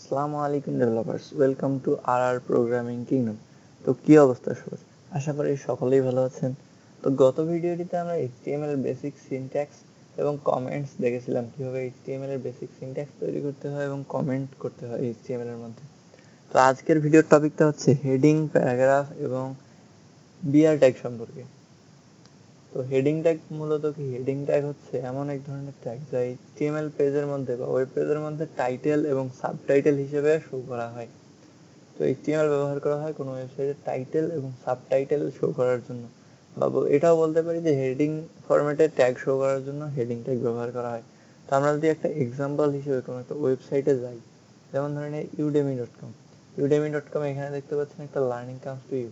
আসসালামু আলাইকুম developers, welcome to R programming kingdom. তো কি অবস্থা সবার? আশা করি সকলেই ভালো আছেন। তো গত ভিডিওটিতে আমরা এইচটিএমএল এর বেসিক সিনট্যাক্স এবং কমেন্টস দেখেছিলাম, কিভাবে এইচটিএমএল এর বেসিক সিনট্যাক্স তৈরি করতে হয় এবং কমেন্ট করতে হয় এইচটিএমএল এর মধ্যে। তো আজকের ভিডিওর টপিকটা হচ্ছে হেডিং, প্যারাগ্রাফ এবং বিআর ট্যাগ সম্পর্কে। তো হেডিং ট্যাগ মূলত কি? হেডিং ট্যাগ হচ্ছে এমন এক ধরনের ট্যাগ যা এইচটিএমএল পেজের মধ্যে বা ওয়েব পেজের মধ্যে টাইটেল এবং সাবটাইটেল হিসেবে শো করা হয়। তো এইচটিএমএল ব্যবহার করা হয় কোনো ওয়েবসাইটের টাইটেল এবং সাবটাইটেল শো করার জন্য, বা এটাও বলতে পারি যে হেডিং ফরম্যাটে ট্যাগ শো করার জন্য হেডিং ট্যাগ ব্যবহার করা হয়। তো আমরা যদি একটা এক্সাম্পল হিসেবে কোনো একটা ওয়েবসাইটে যাই, যেমন ধরেন udemy.com, এখানে দেখতে পাচ্ছেন একটা লার্নিং কামস টু ইউ,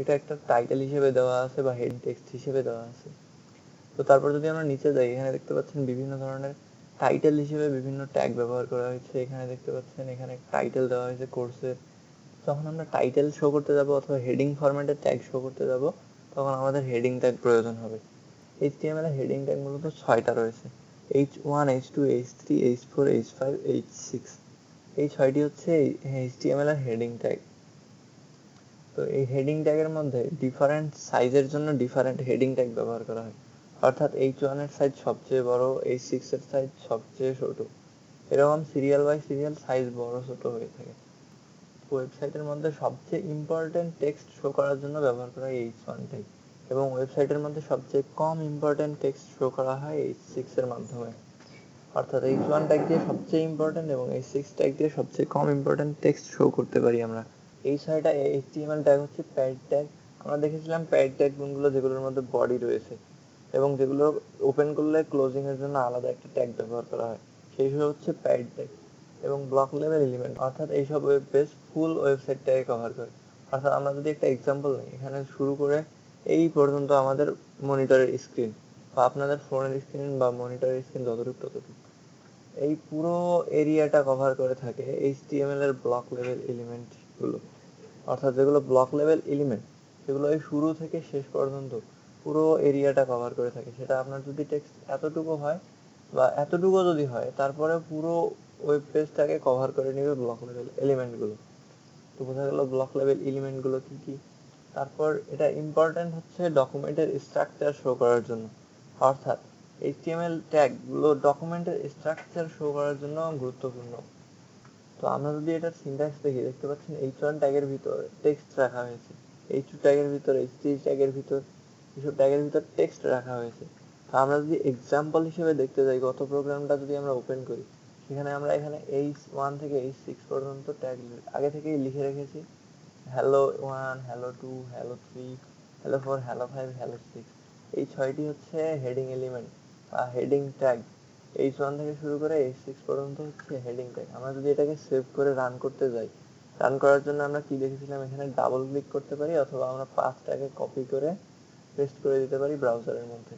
এটা একটা টাইটেল হিসেবে দেওয়া আছে বা হেডিং টেক্সট হিসেবে দেওয়া আছে। তো তারপর যদি আমরা নিচে যাই, এখানে দেখতে পাচ্ছেন বিভিন্ন ধরনের টাইটেল হিসেবে বিভিন্ন ট্যাগ ব্যবহার করা হয়েছে। এখানে দেখতে পাচ্ছেন এখানে টাইটেল দেওয়া হয়েছে কোর্সের। যখন আমরা টাইটেল শো করতে যাব অথবা হেডিং ফরম্যাটে ট্যাগ শো করতে যাব, তখন আমাদের হেডিং ট্যাগ প্রয়োজন হবে। এইচটিএমএল এর হেডিং ট্যাগ মূলত 6টা রয়েছে: H1, H2, H3, H4, H5, H6। এই 6টি হচ্ছে এইচটিএমএল এর হেডিং ট্যাগ। তো এই হেডিং ট্যাগের মধ্যে ডিফারেন্ট সাইজের জন্য ডিফারেন্ট হেডিং ট্যাগ ব্যবহার করা হয়। অর্থাৎ H1 এর সাইজ সবচেয়ে বড়, H6 এর সাইজ সবচেয়ে ছোট, এরকম সিরিয়াল বাই সিরিয়াল সাইজ বড় ছোট হয়ে থাকে। ওয়েবসাইটের মধ্যে সবচেয়ে ইম্পর্টেন্ট টেক্সট শো করার জন্য ব্যবহার করা হয় H1 ট্যাগ, এবং ওয়েবসাইটের মধ্যে সবচেয়ে কম ইম্পর্টেন্ট টেক্সট শো করা হয় H6 এর মাধ্যমে। অর্থাৎ H1 ট্যাগ দিয়ে সবচেয়ে ইম্পর্টেন্ট এবং H6 ট্যাগ দিয়ে সবচেয়ে কম ইম্পর্টেন্ট টেক্সট শো করতে পারি আমরা। এই 6টা HTML ট্যাগ হচ্ছে প্যাড ট্যাগ। আমরা দেখেছিলাম প্যাড ট্যাগ গুলো যেগুলোর মধ্যে বডি রয়েছে এবং যেগুলো ওপেন করলে ক্লোজিং এর জন্য আলাদা একটা ট্যাগ ব্যবহার করা হয়, সেই সব হচ্ছে প্যাড ট্যাগ। এবং ব্লক লেভেল এলিমেন্ট, অর্থাৎ এইসব ওয়েব পেজ ফুল ওয়েবসাইটটাকে কভার করে। অর্থাৎ আমরা যদি একটা এক্সাম্পল নিই, এখানে শুরু করে এই পর্যন্ত আমাদের মনিটরের স্ক্রিন বা আপনাদের ফোনের স্ক্রিন বা মনিটরের স্ক্রিন যতটুকু ততটুকু, এই পুরো এরিয়াটা কভার করে থাকে এইচটিএমএল এর ব্লক লেভেল এলিমেন্ট গুলো। অর্থাৎ যেগুলো ব্লক লেভেল এলিমেন্ট, সেগুলো এই শুরু থেকে শেষ পর্যন্ত পুরো এরিয়াটা কভার করে থাকে। সেটা আপনার যদি টেক্সট এতটুকু হয় বা এতটুকু যদি হয়, তারপরে পুরো ওয়েব পেজটাকে কভার করে নেবে ব্লক লেভেল এলিমেন্ট গুলো। তো বোঝা গেল ব্লক লেভেল এলিমেন্ট গুলো কি কি। তারপর এটা ইম্পর্টেন্ট হচ্ছে ডকুমেন্টের স্ট্রাকচার শো করার জন্য। অর্থাৎ এইচটিএমএল ট্যাগ গুলো ডকুমেন্টের স্ট্রাকচার শো করার জন্য গুরুত্বপূর্ণ। তো আমরা যদি এটার সিনট্যাক্স দেখি, দেখতে পাচ্ছেন H1 ট্যাগের ভিতর টেক্সট রাখা হয়েছে, H2 ট্যাগের ভিতর, H3 ট্যাগের ভিতর, এসব ট্যাগের ভিতর টেক্সট রাখা হয়েছে। তো আমরা যদি এক্সাম্পল হিসেবে দেখতে যাই, গত প্রোগ্রামটা যদি আমরা ওপেন করি, সেখানে আমরা এখানে H1 থেকে H6 পর্যন্ত ট্যাগ আগে থেকেই লিখে রেখেছি। hello1, hello2, hello3, hello4, hello5, hello6, এই 6টি হচ্ছে হেডিং এলিমেন্ট বা হেডিং ট্যাগ। H1 থেকে শুরু করে H6 পর্যন্ত হচ্ছে হেডিং ট্যাগ। আমরা যদি এটাকে সেভ করে রান করতে যাই, রান করার জন্য আমরা কি দেখেছিলাম, এখানে ডাবল ক্লিক করতে পারি অথবা আমরা পাথটাকে কপি করে পেস্ট করে দিতে পারি ব্রাউজারের মধ্যে।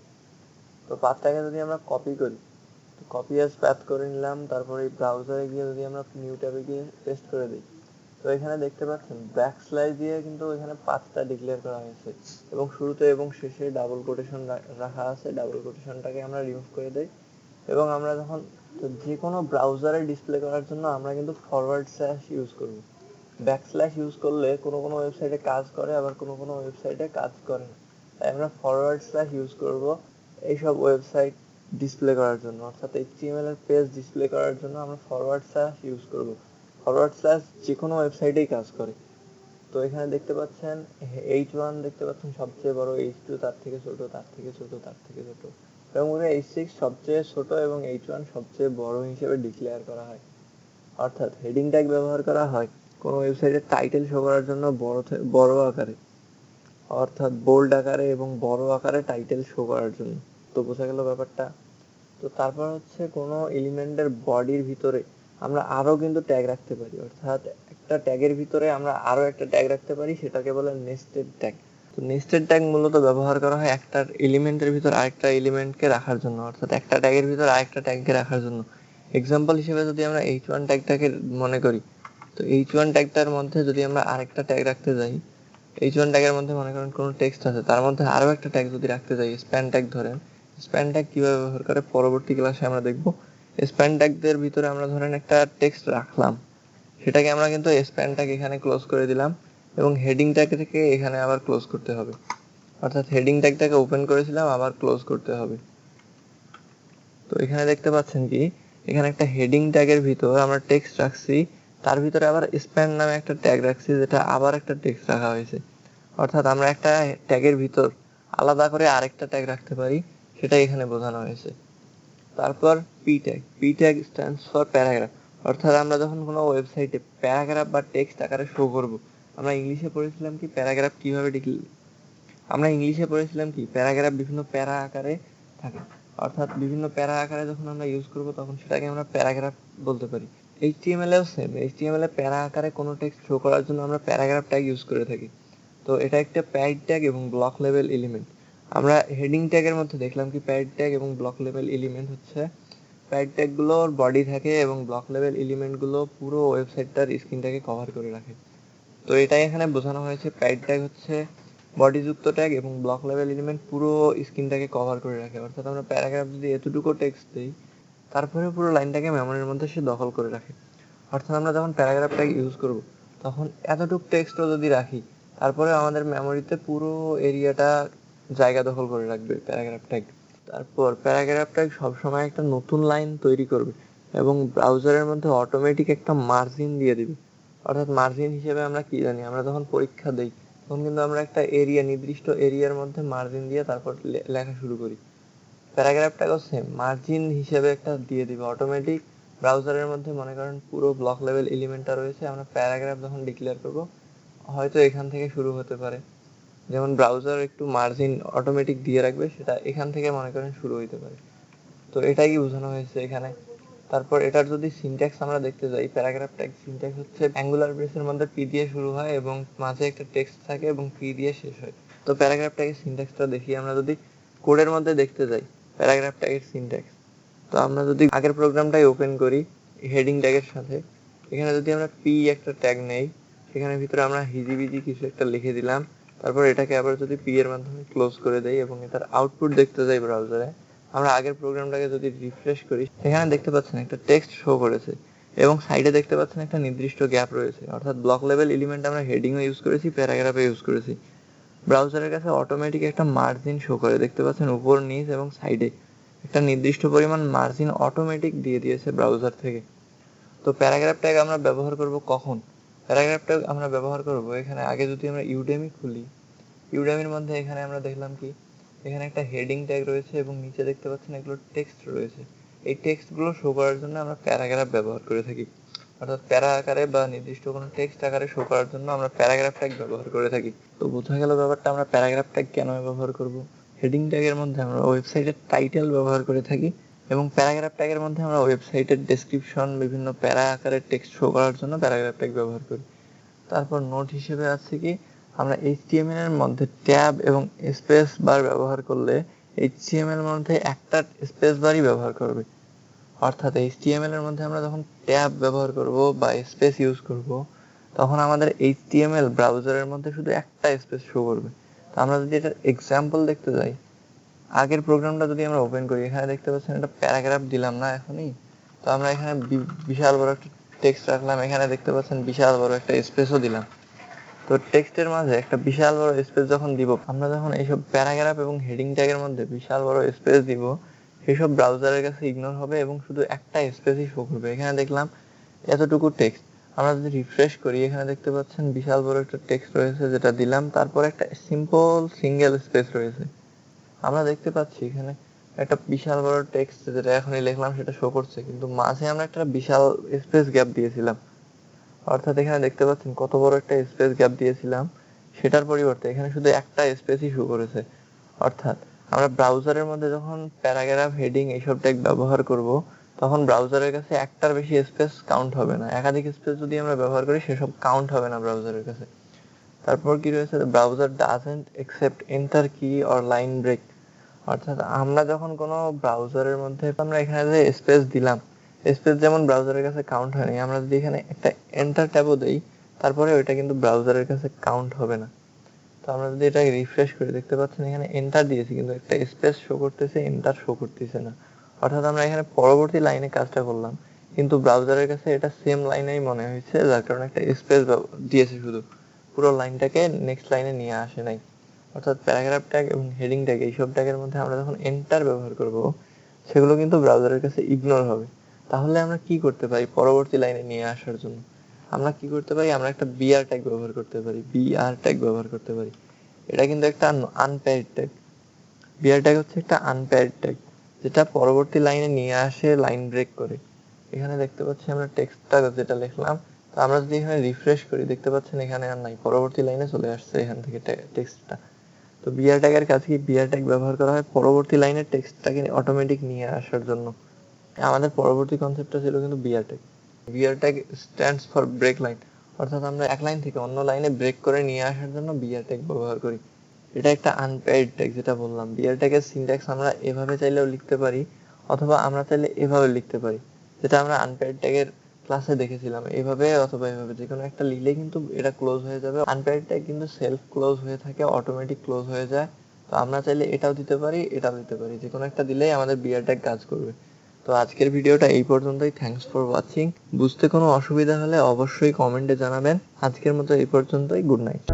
তো পাথটাকে যদি আমরা কপি করি, তো কপি অ্যাজ পাথ করে নিলাম, তারপরে এই ব্রাউজারে গিয়ে যদি আমরা নিউ ট্যাবে গিয়ে পেস্ট করে দিই, তো এখানে দেখতে পাচ্ছেন ব্যাকস্ল্যাশ দিয়ে কিন্তু এখানে পাথটা ডিক্লেয়ার করা হয়েছে এবং শুরুতে এবং শেষে ডাবল কোটেশন রাখা আছে। ডাবল কোটেশনটাকে আমরা রিমুভ করে দেই এবং আমরা যখন যে কোনো ব্রাউজারে ডিসপ্লে করার জন্য আমরা কিন্তু ফরওয়ার্ড স্ল্যাশ ইউজ করব। ব্যাকস্ল্যাশ ইউজ করলে কোনো কোনো ওয়েবসাইটে কাজ করে, আবার কোনো কোনো ওয়েবসাইটে কাজ করে না। তাই আমরা ফরওয়ার্ড স্ল্যাশ ইউজ করব এইসব ওয়েবসাইট ডিসপ্লে করার জন্য। অর্থাৎ এইচটিএমএল এর পেজ ডিসপ্লে করার জন্য আমরা ফরওয়ার্ড স্ল্যাশ ইউজ করব। ফরওয়ার্ড স্ল্যাশ যে কোনো ওয়েবসাইটেই কাজ করে। তো এখানে দেখতে পাচ্ছেন H1 দেখতে পাচ্ছেন সবচেয়ে বড়, H2 তার থেকে ছোট, তার থেকে ছোট, তার থেকে ছোট, এবং H6 সবচেয়ে ছোট এবং H1 সবচেয়ে বড় হিসেবে ডিক্লেয়ার করা হয়। অর্থাৎ হেডিং ট্যাগ ব্যবহার করা হয় কোনো ওয়েবসাইটের টাইটেল শো করার জন্য বড় আকারে, অর্থাৎ বোল্ড আকারে এবং বড় আকারে টাইটেল শো করার জন্য। তো বোঝা গেল ব্যাপারটা। তো তারপর হচ্ছে কোনো এলিমেন্টের বডির ভিতরে আমরা আরো কিন্তু ট্যাগ রাখতে পারি। অর্থাৎ একটা ট্যাগের ভিতরে আমরা আরো একটা ট্যাগ রাখতে পারি, সেটাকে বলে নেস্টেড ট্যাগ। তো নেস্টেড ট্যাগ মূলত ব্যবহার করা হয় একটা এলিমেন্টের ভিতর আরেকটা এলিমেন্টকে রাখার জন্য, অর্থাৎ একটা ট্যাগের ভিতর আরেকটা ট্যাগকে রাখার জন্য। এক্সাম্পল হিসেবে যদি আমরা H1 ট্যাগটাকে মনে করি, তো H1 ট্যাগটার মধ্যে যদি আমরা আরেকটা ট্যাগ রাখতে যাই, H1 ট্যাগের মধ্যে মনে করেন কোনো টেক্সট আছে, তার মধ্যে আরো একটা ট্যাগ যদি রাখতে যাই, স্প্যান ট্যাগ ধরেন, স্প্যান ট্যাগ কিভাবে ব্যবহার করে পরবর্তী ক্লাসে আমরা দেখব। স্প্যান ট্যাগদের ভিতরে আমরা ধরেন একটা টেক্সট রাখলাম, সেটাকে আমরা কিন্তু স্প্যান ট্যাগ এখানে ক্লোজ করে দিলাম এবং হেডিং ট্যাগ থেকে এখানে আবার ক্লোজ করতে হবে, অর্থাৎ হেডিং ট্যাগটাকে ওপেন করেছিলাম আবার ক্লোজ করতে হবে। তো এখানে দেখতে পাচ্ছেন কি এখানে একটা হেডিং ট্যাগের ভিতর আমরা টেক্সট রাখছি, তার ভিতরে আবার স্প্যান নামে একটা ট্যাগ রাখছি যেটা আবার একটা টেক্সট রাখা হয়েছে। অর্থাৎ আমরা একটা ট্যাগের ভিতর আলাদা করে আরেকটা ট্যাগ রাখতে পারি, সেটা এখানে বোঝানো হয়েছে। তারপর P tag stands for paragraph, অর্থাৎ আমরা যখন কোনো ওয়েবসাইটে প্যারাগ্রাফ বা টেক্সট আকারে শো করব, আমরা ইংলিশে পড়েছিলাম কি প্যারাগ্রাফ কিভাবে প্যারাগ্রাফ বিভিন্ন প্যারা আকারে থাকে, অর্থাৎ বিভিন্ন প্যারা আকারে যখন আমরা ইউজ করব তখন সেটাকে আমরা প্যারাগ্রাফ বলতে পারি। এইচটিএমএল এও সেম, এইচটিএমএল এ প্যারা আকারে কোনো টেক্সট শো করার জন্য আমরা প্যারাগ্রাফ ট্যাগ ইউজ করে থাকি। তো এটা একটা প্যাড ট্যাগ এবং ব্লক লেভেল এলিমেন্ট। আমরা হেডিং ট্যাগের মধ্যে দেখলাম কি প্যাড ট্যাগ এবং ব্লক লেভেল এলিমেন্ট হচ্ছে, প্যাড ট্যাগগুলোর বডি থাকে এবং ব্লক লেভেল এলিমেন্টগুলো পুরো ওয়েবসাইটটার স্ক্রিনটাকে কভার করে রাখে। তো এটাই এখানে বোঝানো হয়েছে, প্যাড ট্যাগ হচ্ছে বডিযুক্ত ট্যাগ এবং ব্লক লেভেল এলিমেন্ট পুরো স্ক্রিনটাকে কভার করে রাখে। অর্থাৎ আমরা প্যারাগ্রাফ যদি এতটুকু টেক্সট দিই তারপরে পুরো লাইনটাকে মেমোরির মধ্যে সে দখল করে রাখে। অর্থাৎ আমরা যখন প্যারাগ্রাফ ট্যাগ ইউজ করব তখন এতটুকু টেক্সটও যদি রাখি তারপরে আমাদের মেমোরিতে পুরো এরিয়াটা জায়গা দখল করে রাখবে প্যারাগ্রাফ ট্যাগ। তারপর প্যারাগ্রাফ ট্যাগ সবসময় একটা নতুন লাইন তৈরি করবে এবং ব্রাউজারের মধ্যে অটোমেটিক একটা মার্জিন দিয়ে দিবে। অর্থাৎ মার্জিন হিসেবে আমরা কি জানি, আমরা যখন পরীক্ষা দেই তখন কিন্তু আমরা একটা নির্দিষ্ট এরিয়ার মধ্যে মার্জিন দিয়ে তারপর লেখা শুরু করি। প্যারাগ্রাফটাকেও সেম মার্জিন হিসেবে একটা দিয়ে দিবে অটোমেটিক। ব্রাউজারের মধ্যে মনে করেন পুরো ব্লক লেভেল এলিমেন্টটা রয়েছে, আমরা প্যারাগ্রাফ যখন ডিক্লেয়ার করব হয়তো এখান থেকে শুরু হতে পারে, যেমন ব্রাউজার একটু মার্জিন অটোমেটিক দিয়ে রাখবে, সেটা এখান থেকে মনে করেন শুরু হইতে পারে। তো এটাই বোঝানো হয়েছে এখানে। তারপর এটার যদি সিনট্যাক্স আমরা দেখতে যাই, প্যারাগ্রাফ ট্যাগ সিনট্যাক্স হচ্ছে অ্যাঙ্গুলার ব্রেসের মধ্যে পি দিয়ে শুরু হয় এবং মাঝে একটা টেক্সট থাকে এবং পি দিয়ে শেষ হয়। তো প্যারাগ্রাফ ট্যাগের সিনট্যাক্সটা দেখি আমরা যদি কোডের মধ্যে দেখতে যাই প্যারাগ্রাফ ট্যাগের সিনট্যাক্স। তো আমরা যদি আগের প্রোগ্রামটাই ওপেন করি হেডিং ট্যাগের সাথে, এখানে যদি আমরা পি একটা ট্যাগ নেই, সেখানে ভিতরে আমরা হিজিবিজি কিছু একটা লিখে দিলাম, তারপর এটাকে আবার যদি পি এর মাধ্যমে ক্লোজ করে দেই এবং এটার আউটপুট দেখতে যাই ব্রাউজারে, আমরা আগের প্রোগ্রামটাকে যদি রিফ্রেশ করি সেখানে দেখতে পাচ্ছেন একটা টেক্সট শো করেছে এবং সাইডে দেখতে পাচ্ছেন একটা নির্দিষ্ট গ্যাপ রয়েছে। অর্থাৎ ব্লক লেভেল এলিমেন্ট আমরা হেডিংও ইউজ করেছি, প্যারাগ্রাফে ইউজ করেছি। ব্রাউজারের কাছে অটোমেটিক একটা মার্জিন শো করে, দেখতে পাচ্ছেন উপর নিচ এবং সাইডে একটা নির্দিষ্ট পরিমাণ মার্জিন অটোমেটিক দিয়ে দিয়েছে ব্রাউজার থেকে। তো প্যারাগ্রাফ ট্যাগ আমরা ব্যবহার করব কখন? প্যারাগ্রাফ ট্যাগ আমরা ব্যবহার করব এখানে, আগে যদি আমরা ইউডেমি খুলি, ইউডেমির মধ্যে এখানে আমরা দেখলাম কি এখানে একটা হেডিং ট্যাগ রয়েছে এবং নিচে দেখতে পাচ্ছেন এগুলো টেক্সট রয়েছে। এই টেক্সটগুলো শো করার জন্য আমরা প্যারাগ্রাফ ব্যবহার করে থাকি, অর্থাৎ প্যারা আকারে বা নির্দিষ্ট কোনো টেক্সট আকারে শো করার জন্য আমরা প্যারাগ্রাফ ট্যাগ ব্যবহার করে থাকি। তো বোঝা গেল ব্যাপারটা, আমরা প্যারাগ্রাফ ট্যাগ কেন ব্যবহার করব। হেডিং ট্যাগের মধ্যে আমরা ওয়েবসাইটের টাইটেল ব্যবহার করে থাকি এবং প্যারাগ্রাফ ট্যাগের মধ্যে আমরা ওয়েবসাইটের ডেসক্রিপশন বিভিন্ন প্যারা আকারে টেক্সট শো করার জন্য প্যারাগ্রাফ ট্যাগ ব্যবহার করি। তারপর নোট হিসেবে আছে কি আমরা এইচটিএমএল এর মধ্যে ট্যাব এবং স্পেস বার ব্যবহার করলে এইচটিএমএল এর মধ্যে একটা স্পেস বারই ব্যবহার করবে। অর্থাৎ এইচটিএমএল এর মধ্যে আমরা যখন ট্যাব ব্যবহার করব বা স্পেস ইউজ করব তখন আমাদের এইচটিএমএল ব্রাউজারের মধ্যে শুধু একটা স্পেস শো করবে। তো আমরা যদি এটার এক্সাম্পল দেখতে যাই, আগের প্রোগ্রামটা যদি আমরা ওপেন করি, এখানে দেখতে পাচ্ছেন একটা প্যারাগ্রাফ দিলাম না এখনই, তো আমরা এখানে বিশাল বড় একটা টেক্সট রাখলাম, এখানে দেখতে পাচ্ছেন বিশাল বড় একটা স্পেসও দিলাম। তো টেক্সটের মাঝে একটা বিশাল বড় স্পেস যখন দিব, আমরা যখন এইসব প্যারাগ্রাফ এবং হেডিং ট্যাগের মধ্যে বিশাল বড় স্পেস দিব, সেসব ব্রাউজারের কাছে ইগনোর হবে এবং শুধু একটা স্পেসই শো করবে। এখানে দেখলাম এতটুকু টেক্সট, আমরা যদি রিফ্রেশ করি এখানে দেখতে পাচ্ছেন বিশাল বড় একটা টেক্সট রয়েছে যেটা দিলাম, তারপর একটা সিম্পল সিঙ্গেল স্পেস রয়েছে। আমরা দেখতে পাচ্ছি এখানে একটা বিশাল বড় টেক্সট যেটা এখনই লিখলাম সেটা শো করছে, কিন্তু মাঝে আমরা একটা বিশাল স্পেস গ্যাপ দিয়েছিলাম। অর্থাৎ এখানে দেখতে পাচ্ছেন কত বড় একটা স্পেস গ্যাপ দিয়েছিলাম, সেটার পরিবর্তে এখানে শুধু একটা স্পেসই শো করেছে। অর্থাৎ আমরা ব্রাউজারের মধ্যে যখন প্যারাগ্রাফ হেডিং এইসব ট্যাগ ব্যবহার করব তখন ব্রাউজারের কাছে একটার বেশি স্পেস কাউন্ট হবে না, একাধিক স্পেস যদি আমরা ব্যবহার করি সেসব কাউন্ট হবে না ব্রাউজারের কাছে। তারপর কি রয়েছে, ব্রাউজার ডাজন্ট অ্যাকসেপ্ট এন্টার কি অর লাইন ব্রেক। অর্থাৎ আমরা যখন কোনো ব্রাউজারের মধ্যে আমরা এখানে যে স্পেস দিলাম, স্পেস যেমন ব্রাউজারের কাছে কাউন্ট হয়নি, আমরা যদি এখানে একটা এন্টার ট্যাবও দেই তারপরে ওইটা কিন্তু ব্রাউজারের কাছে কাউন্ট হবে না। তো আমরা যদি এটা রিফ্রেশ করে দেখতে পাচ্ছেন এখানে এন্টার দিয়েছি কিন্তু একটা স্পেস শো করতেছে, এন্টার শো করতেছে না। অর্থাৎ আমরা এখানে পরবর্তী লাইনে কাজটা করলাম, কিন্তু ব্রাউজারের কাছে এটা সেম লাইনেই মনে হয়েছে, যার কারণে একটা স্পেস দিয়েছে, শুধু পুরো লাইনটাকে নেক্সট লাইনে নিয়ে আসে নাই। অর্থাৎ প্যারাগ্রাফ ট্যাগ এবং হেডিং ট্যাগ এইসব ট্যাগের মধ্যে আমরা যখন এন্টার ব্যবহার করব, সেগুলো কিন্তু ব্রাউজারের কাছে ইগনোর হবে। তাহলে আমরা কি করতে পারি পরবর্তী লাইনে নিয়ে আসার জন্য? আমরা কি করতে পারি, আমরা একটা বিআর ট্যাগ ব্যবহার করতে পারি, বিআর ট্যাগ ব্যবহার করতে পারি। এটা কিন্তু একটা আনপেয়ার্ড ট্যাগ। বিআর ট্যাগ হচ্ছে একটা আনপেয়ার্ড ট্যাগ, যেটা পরবর্তী লাইনে নিয়ে আসে, লাইন ব্রেক করে। এখানে দেখতে পাচ্ছি আমরা টেক্সটটা যেটা লিখলাম, তো আমরা যদি এখানে রিফ্রেশ করি, দেখতে পাচ্ছেন এখানে আর নাই, পরবর্তী লাইনে চলে আসছে এখান থেকে টেক্সটটা। তো বিআর ট্যাগের কাছে কি বিআর ট্যাগ ব্যবহার করা হয় পরবর্তী লাইনের টেক্সটটাকে অটোমেটিক নিয়ে আসার জন্য। আমাদের পরবর্তী কনসেপ্টটা ছিল কিন্তু BR tag. BR tag stands for break line, অর্থাৎ আমরা এক লাইন থেকে অন্য লাইনে ব্রেক করে নিয়ে আসার জন্য বিআর ট্যাগ ব্যবহার করি। এটা একটা আনপেয়ার্ড ট্যাগ, যেটা বললাম। বিআর ট্যাগের সিনট্যাক্স আমরা এভাবে চাইলেও লিখতে পারি, অথবা আমরা চাইলে এভাবে লিখতে পারি, যেটা আমরা আনপেয়ার্ড ট্যাগের ক্লাসে দেখেছিলাম। এভাবে অথবা এভাবে যে কোনো একটা লিখলে কিন্তু এটা ক্লোজ হয়ে যাবে। আনপেয়ার্ড ট্যাগ কিন্তু সেলফ ক্লোজ হয়ে থাকে, অটোমেটিক ক্লোজ হয়ে যায়। তো আমরা চাইলে এটাও দিতে পারি, এটাও দিতে পারি, যে কোনো একটা দিলেই আমাদের বিআর ট্যাগ কাজ করবে। তো আজকের ভিডিওটা এই পর্যন্তই। Thanks for watching. বুঝতে কোনো অসুবিধা হলে অবশ্যই কমেন্টে জানাবেন। আজকের মতো এই পর্যন্তই। Good night.